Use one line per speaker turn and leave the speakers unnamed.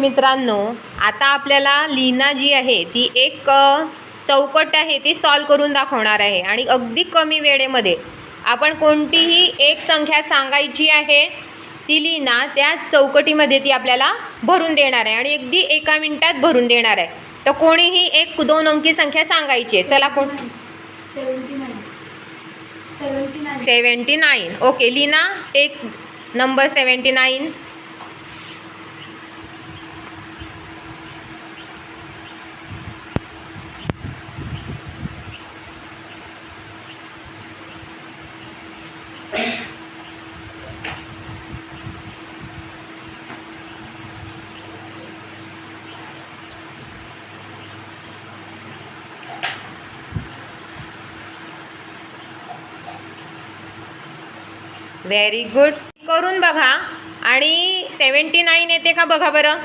मित्रांनो, आता आपल्याला लीना जी आहे ती एक चौकट आहे ती सॉल्व करून दाखवणार आहे आणि अगदी कमी वेळेमध्ये आपण कोणतीही एक संख्या सांगायची आहे, ती लीना त्या चौकटीमध्ये ती आपल्याला भरून देणार आहे आणि अगदी 1 मिनिटात भरून देणार आहे. तर कोणीही एक 2 अंकी संख्या सांगायची आहे. चला, कोण? 79. Okay Leena, take number 79. Very good. करून बघा आणि 79 येते का बघा बरं.